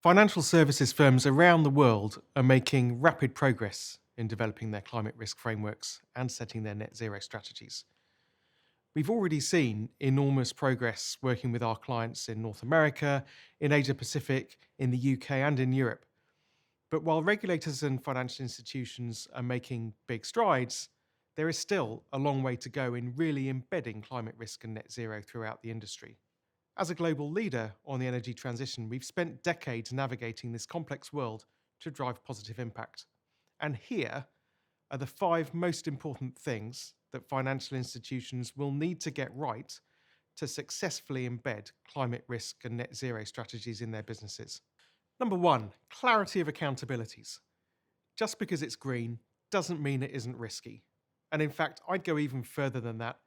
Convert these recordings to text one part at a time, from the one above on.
Financial services firms around the world are making rapid progress in developing their climate risk frameworks and setting their net zero strategies. We've already seen enormous progress working with our clients in North America, in Asia Pacific, in the UK, and in Europe. But while regulators and financial institutions are making big strides, there is still a long way to go in really embedding climate risk and net zero throughout the industry. As a global leader on the energy transition, we've spent decades navigating this complex world to drive positive impact. And here are the five most important things that financial institutions will need to get right to successfully embed climate risk and net zero strategies in their businesses. Number one, clarity of accountabilities. Just because it's green doesn't mean it isn't risky. And in fact, I'd go even further than that.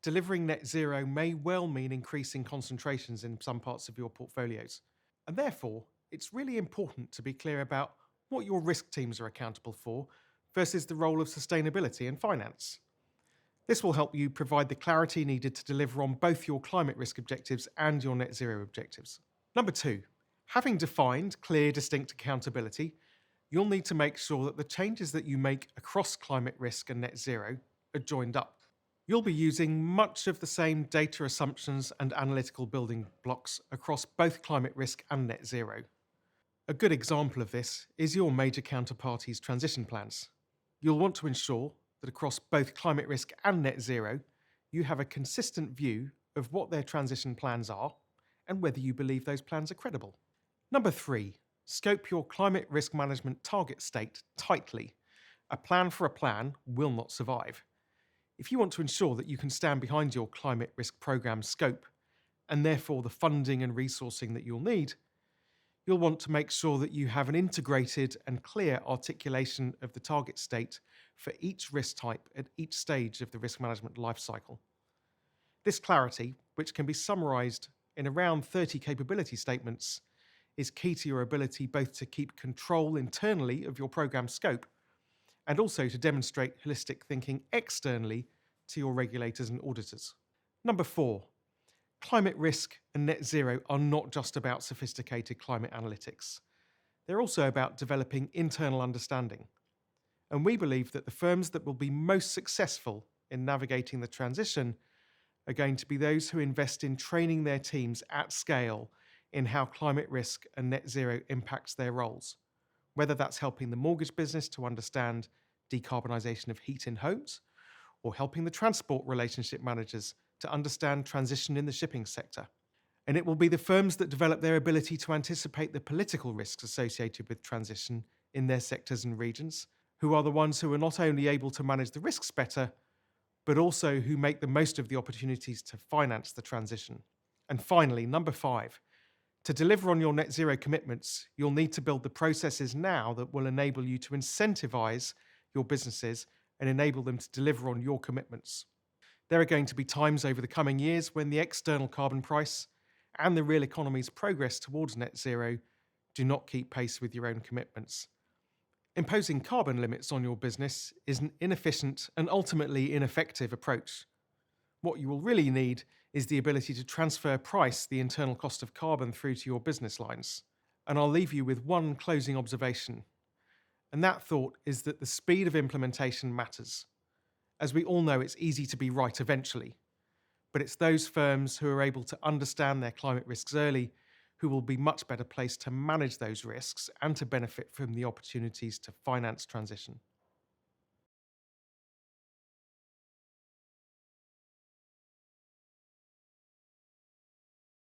Delivering net zero may well mean increasing concentrations in some parts of your portfolios. And therefore, it's really important to be clear about what your risk teams are accountable for versus the role of sustainability and finance. This will help you provide the clarity needed to deliver on both your climate risk objectives and your net zero objectives. Number two, having defined clear, distinct accountability, you'll need to make sure that the changes that you make across climate risk and net zero are joined up. You'll be using much of the same data assumptions and analytical building blocks across both climate risk and net zero. A good example of this is your major counterparties' transition plans. You'll want to ensure that across both climate risk and net zero, you have a consistent view of what their transition plans are and whether you believe those plans are credible. Number three, scope your climate risk management target state tightly. A plan for a plan will not survive. If you want to ensure that you can stand behind your climate risk program scope, and therefore the funding and resourcing that you'll need, you'll want to make sure that you have an integrated and clear articulation of the target state for each risk type at each stage of the risk management lifecycle. This clarity, which can be summarized in around 30 capability statements, is key to your ability both to keep control internally of your program scope and also to demonstrate holistic thinking externally to your regulators and auditors. Number four, climate risk and net zero are not just about sophisticated climate analytics. They're also about developing internal understanding. And we believe that the firms that will be most successful in navigating the transition are going to be those who invest in training their teams at scale in how climate risk and net zero impacts their roles, whether that's helping the mortgage business to understand decarbonisation of heat in homes, or helping the transport relationship managers to understand transition in the shipping sector. And it will be the firms that develop their ability to anticipate the political risks associated with transition in their sectors and regions, who are the ones who are not only able to manage the risks better, but also who make the most of the opportunities to finance the transition. And finally, number five, to deliver on your net zero commitments, you'll need to build the processes now that will enable you to incentivize your businesses and enable them to deliver on your commitments. There are going to be times over the coming years when the external carbon price and the real economy's progress towards net zero do not keep pace with your own commitments. Imposing carbon limits on your business is an inefficient and ultimately ineffective approach. What you will really need is the ability to transfer price, the internal cost of carbon, through to your business lines. And I'll leave you with one closing observation. And that thought is that the speed of implementation matters. As we all know, it's easy to be right eventually. But it's those firms who are able to understand their climate risks early who will be much better placed to manage those risks and to benefit from the opportunities to finance transition.